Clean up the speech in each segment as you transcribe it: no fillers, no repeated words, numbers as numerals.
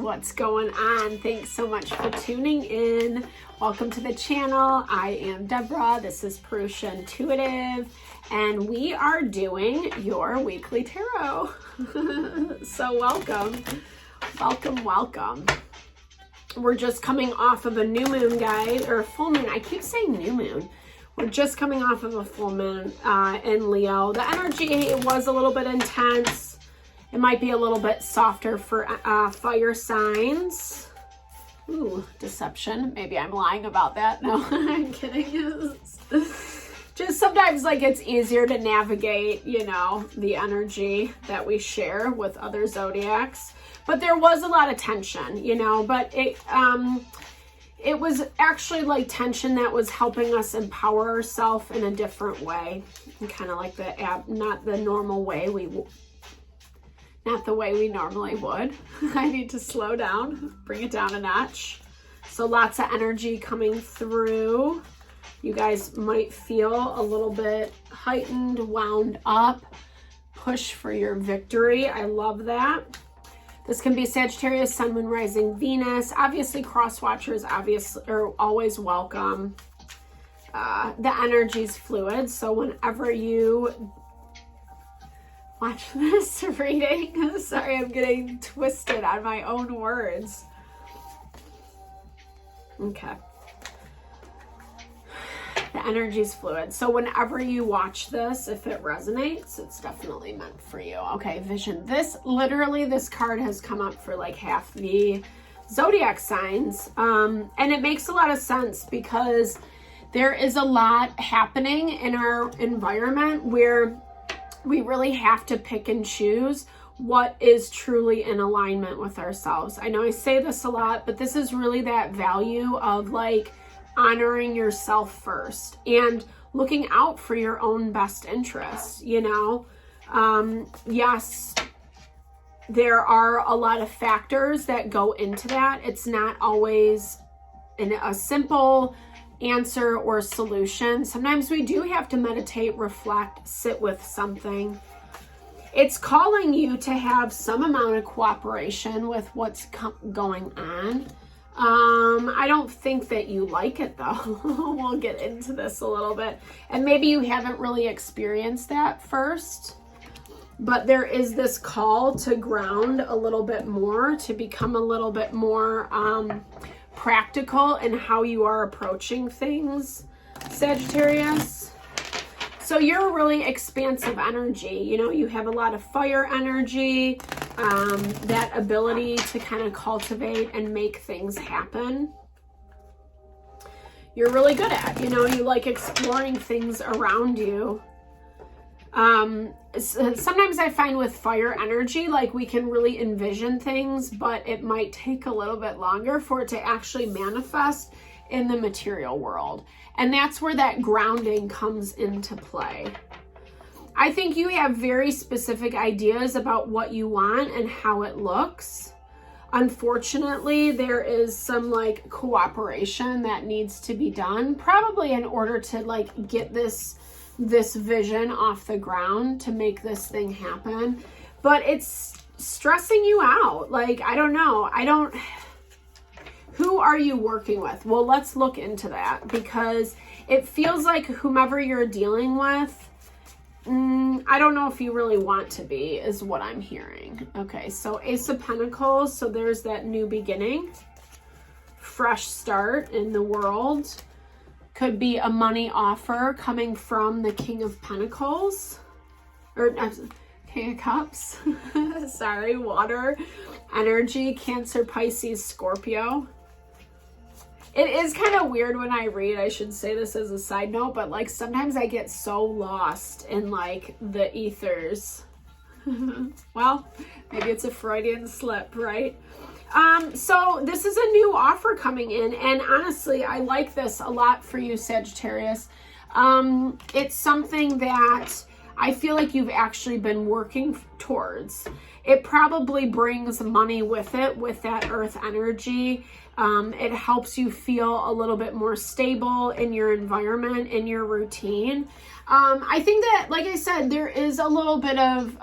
what's going on? Thanks so much for tuning in. Welcome to the channel. I am Deborah. This is Purusha Intuitive, and we are doing your weekly tarot. So welcome. Welcome. We're just coming off of a new moon, guys, or a full moon. I keep saying new moon. We're just coming off of a full moon in Leo. The energy was a little bit intense. It might be a little bit softer for fire signs. Ooh, deception. Maybe I'm lying about that. No, I'm kidding. Just sometimes like it's easier to navigate, you know, the energy that we share with other zodiacs. But there was a lot of tension, you know, but it was actually like tension that was helping us empower ourselves in a different way. Kind of like not the normal way not the way we normally would. I need to slow down, bring it down a notch. So lots of energy coming through. You guys might feel a little bit heightened, wound up, push for your victory. I love that. This can be Sagittarius, Sun, Moon, Rising, Venus. Obviously, cross watchers are always welcome. The energy's fluid, so whenever you watch this reading, sorry, I'm getting twisted on my own words. Okay. The energy's fluid. So whenever you watch this, if it resonates, it's definitely meant for you. Okay, vision. This card has come up for like half the zodiac signs. And it makes a lot of sense because there is a lot happening in our environment where we really have to pick and choose what is truly in alignment with ourselves. I know I say this a lot, but this is really that value of like honoring yourself first and looking out for your own best interests, you know? Yes, there are a lot of factors that go into that. It's not always a simple answer or solution. Sometimes we do have to meditate, reflect, sit with something. It's calling you to have some amount of cooperation with what's going on. I don't think that you like it though. We'll get into this a little bit. And maybe you haven't really experienced that first, but there is this call to ground a little bit more, to become a little bit more practical in how you are approaching things, Sagittarius. So you're a really expansive energy. You know, you have a lot of fire energy, that ability to kind of cultivate and make things happen. You're really good at, you know, you like exploring things around you. Sometimes I find with fire energy, like we can really envision things, but it might take a little bit longer for it to actually manifest in the material world. And that's where that grounding comes into play. I think you have very specific ideas about what you want and how it looks. Unfortunately, there is some like cooperation that needs to be done, probably in order to like get this vision off the ground to make this thing happen. But it's stressing you out. Like, I don't know. Who are you working with? Well, let's look into that, because it feels like whomever you're dealing with, I don't know if you really want to be, is what I'm hearing. Okay, so Ace of Pentacles. So there's that new beginning, fresh start in the world. Could be a money offer coming from the King of Pentacles, or King of Cups. Sorry, water energy, Cancer, Pisces, Scorpio. It is kind of weird when I read, I should say this as a side note, but like sometimes I get so lost in like the ethers. Well, maybe it's a Freudian slip, right? So this is a new offer coming in, and honestly, I like this a lot for you, Sagittarius. It's something that I feel like you've actually been working towards. It probably brings money with it, with that earth energy. It helps you feel a little bit more stable in your environment, in your routine. I think that, like I said, there is a little bit of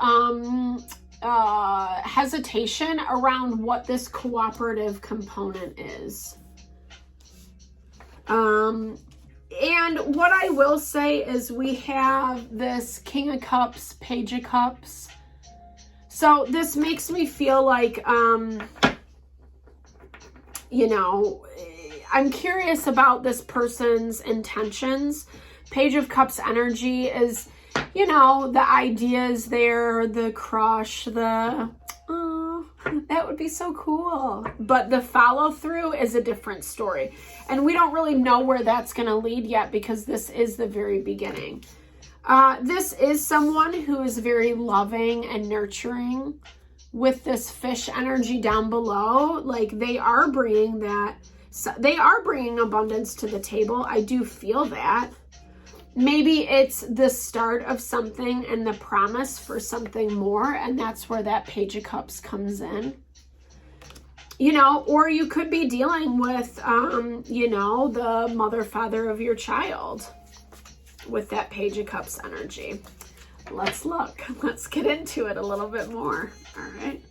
hesitation around what this cooperative component is. And what I will say is we have this King of Cups, Page of Cups. So this makes me feel like, you know, I'm curious about this person's intentions. Page of Cups energy is, you know, the ideas there, the crush, the, oh, that would be so cool. But the follow through is a different story. And we don't really know where that's going to lead yet because this is the very beginning. This is someone who is very loving and nurturing with this fish energy down below. Like they are bringing that, they are bringing abundance to the table. I do feel that. Maybe it's the start of something and the promise for something more, and that's where that Page of Cups comes in. You know, or you could be dealing with, you know, the mother, father of your child with that Page of Cups energy. Let's look. Let's get into it a little bit more. All right.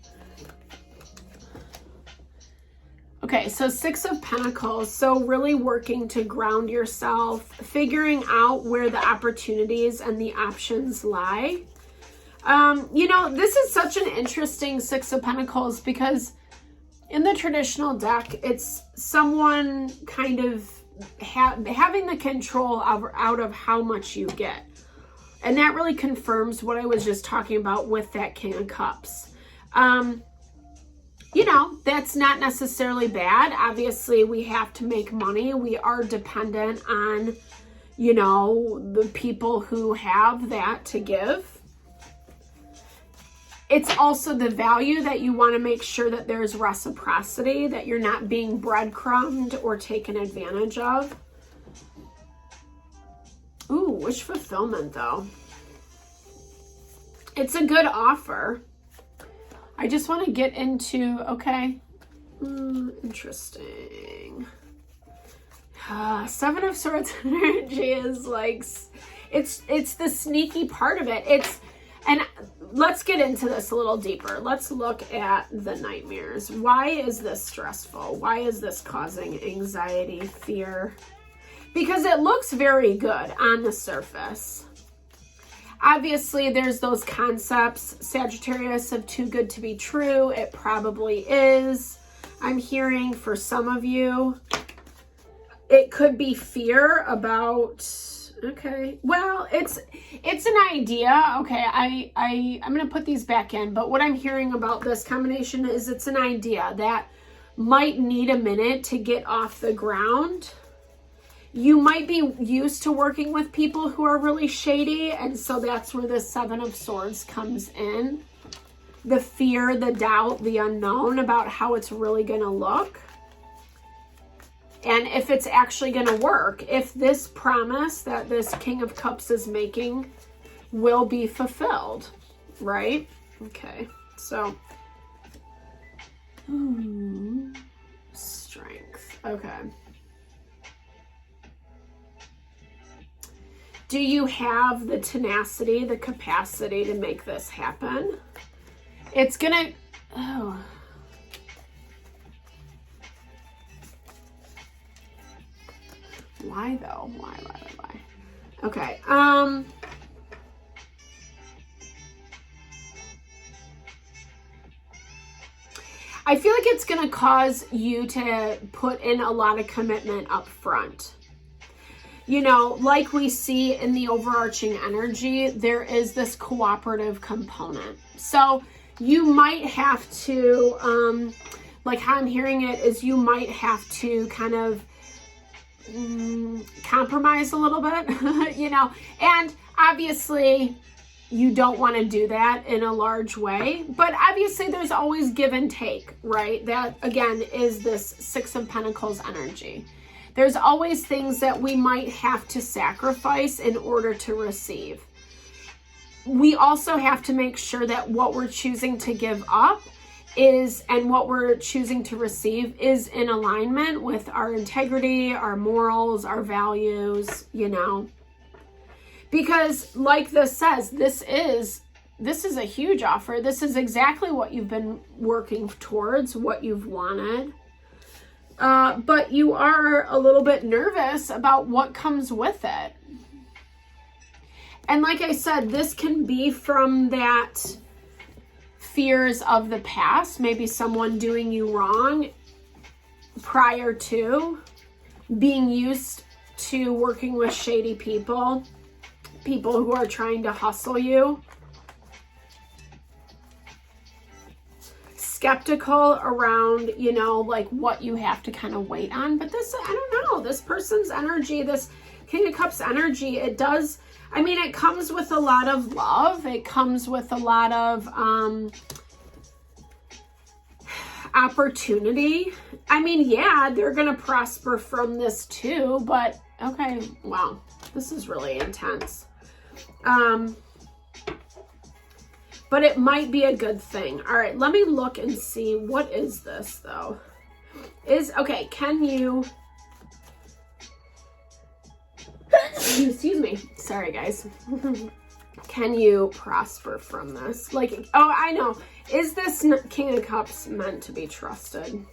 Okay, so Six of Pentacles. So really working to ground yourself, figuring out where the opportunities and the options lie. You know, this is such an interesting Six of Pentacles because in the traditional deck, it's someone kind of having the control out of how much you get. And that really confirms what I was just talking about with that King of Cups. You know, that's not necessarily bad. Obviously, we have to make money. We are dependent on, you know, the people who have that to give. It's also the value that you want to make sure that there's reciprocity, that you're not being breadcrumbed or taken advantage of. Ooh, wish fulfillment though. It's a good offer. I just want to get into, okay, interesting. Seven of Swords energy is like, it's the sneaky part of it. And let's get into this a little deeper. Let's look at the nightmares. Why is this stressful? Why is this causing anxiety, fear? Because it looks very good on the surface. Obviously, there's those concepts, Sagittarius, of too good to be true. It probably is. I'm hearing for some of you, it could be fear about, okay, well, it's an idea. Okay, I'm going to put these back in, but what I'm hearing about this combination is it's an idea that might need a minute to get off the ground. You might be used to working with people who are really shady, and so that's where the Seven of Swords comes in. The fear, the doubt, the unknown about how it's really going to look. And if it's actually going to work, if this promise that this King of Cups is making will be fulfilled, right? Okay, so strength. Okay. Do you have the tenacity, the capacity to make this happen? It's gonna, oh. Why though? Why? Okay, I feel like it's gonna cause you to put in a lot of commitment up front. You know, like we see in the overarching energy, there is this cooperative component. So you might have to, like how I'm hearing it is you might have to kind of compromise a little bit, you know, and obviously you don't want to do that in a large way, but obviously there's always give and take, right? That again is this Six of Pentacles energy. There's always things that we might have to sacrifice in order to receive. We also have to make sure that what we're choosing to give up is, and what we're choosing to receive is in alignment with our integrity, our morals, our values, you know. Because like this says, this is this is a huge offer. This is exactly what you've been working towards, what you've wanted. But you are a little bit nervous about what comes with it. And like I said, this can be from that fears of the past, maybe someone doing you wrong prior to, being used to working with shady people, people who are trying to hustle you. Skeptical around, you know, like what you have to kind of wait on. But this, I don't know, this person's energy, this King of Cups energy, it does, I mean, it comes with a lot of love. It comes with a lot of opportunity. I mean, yeah, they're going to prosper from this too, but okay, wow, this is really intense. But it might be a good thing. All right, let me look and see. What is this, though? Okay, can you... Excuse me. Sorry, guys. Can you prosper from this? Like, oh, I know. Is this King of Cups meant to be trusted?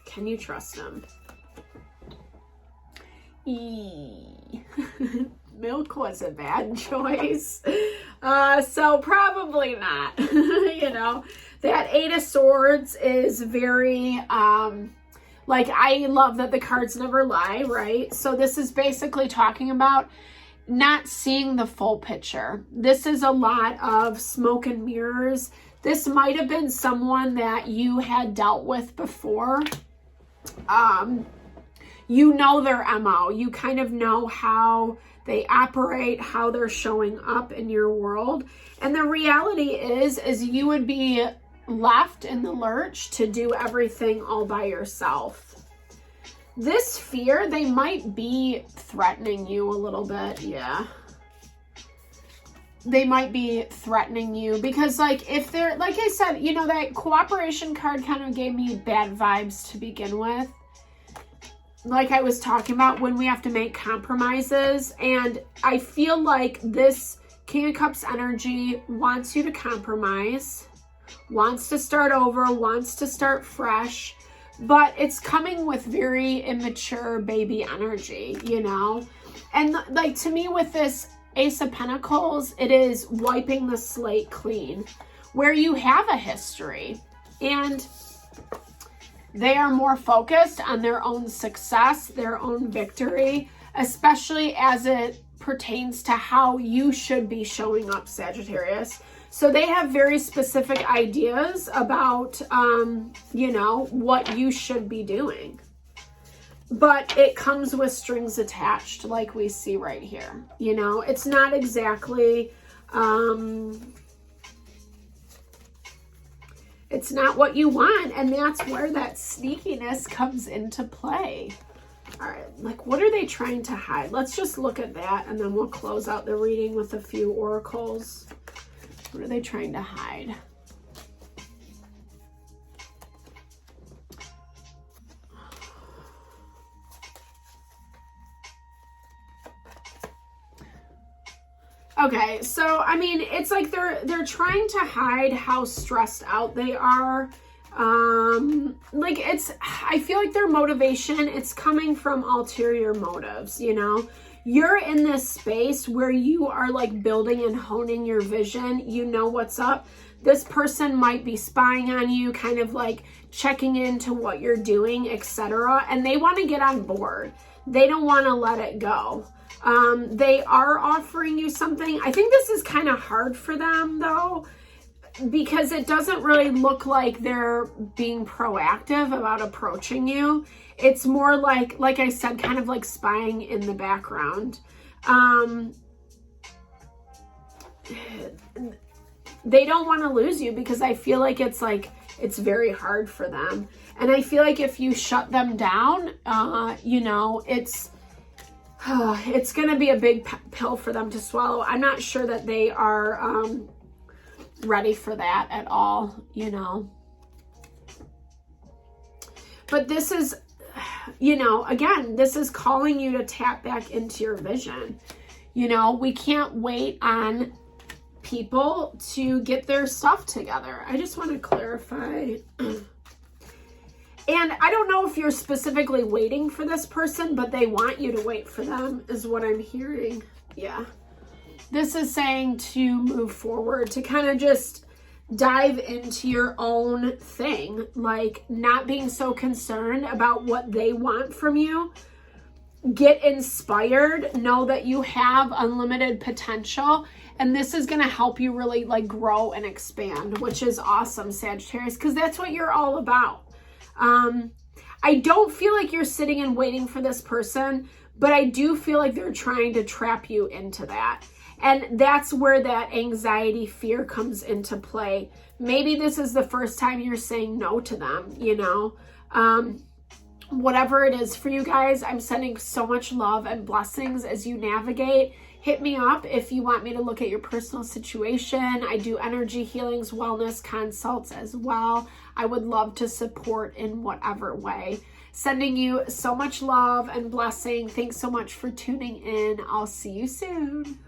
Can you trust him? Milk was a bad choice. So probably not. You know, that Eight of Swords is very, like, I love that the cards never lie, right? So this is basically talking about not seeing the full picture. This is a lot of smoke and mirrors. This might have been someone that you had dealt with before. You know their MO. You kind of know how they operate, how they're showing up in your world. And the reality is you would be left in the lurch to do everything all by yourself. This fear, they might be threatening you a little bit. Yeah. They might be threatening you because, like, if they're, like I said, you know, that cooperation card kind of gave me bad vibes to begin with. Like I was talking about, when we have to make compromises, and I feel like this King of Cups energy wants you to compromise, wants to start over, wants to start fresh, but it's coming with very immature baby energy, you know? And like, to me, with this Ace of Pentacles, it is wiping the slate clean, where you have a history and they are more focused on their own success, their own victory, especially as it pertains to how you should be showing up, Sagittarius. So they have very specific ideas about, you know, what you should be doing. But it comes with strings attached, like we see right here. You know, it's not exactly... it's not what you want, and that's where that sneakiness comes into play. All right, like, what are they trying to hide? Let's just look at that, and then we'll close out the reading with a few oracles. What are they trying to hide? Okay, so I mean, it's like they're trying to hide how stressed out they are. Like, I feel like their motivation, it's coming from ulterior motives, you know? You're in this space where you are like building and honing your vision. You know what's up. This person might be spying on you, kind of like checking into what you're doing, etc. And they want to get on board. They don't want to let it go. They are offering you something. I think this is kind of hard for them, though, because it doesn't really look like they're being proactive about approaching you. It's more like I said, kind of like spying in the background. They don't want to lose you, because I feel like it's very hard for them. And I feel like if you shut them down, you know, it's going to be a big pill for them to swallow. I'm not sure that they are ready for that at all, you know. But this is, you know, again, this is calling you to tap back into your vision. You know, we can't wait on people to get their stuff together. I just want to clarify. And I don't know if you're specifically waiting for this person, but they want you to wait for them is what I'm hearing. Yeah. This is saying to move forward, to kind of just dive into your own thing, like not being so concerned about what they want from you. Get inspired, know that you have unlimited potential, and this is going to help you really like grow and expand, which is awesome, Sagittarius, because that's what you're all about. I don't feel like you're sitting and waiting for this person, but I do feel like they're trying to trap you into that. And that's where that anxiety, fear comes into play. Maybe this is the first time you're saying no to them, you know. Whatever it is for you guys, I'm sending so much love and blessings as you navigate. Hit me up if you want me to look at your personal situation. I do energy healings, wellness consults as well. I would love to support in whatever way. Sending you so much love and blessing. Thanks so much for tuning in. I'll see you soon.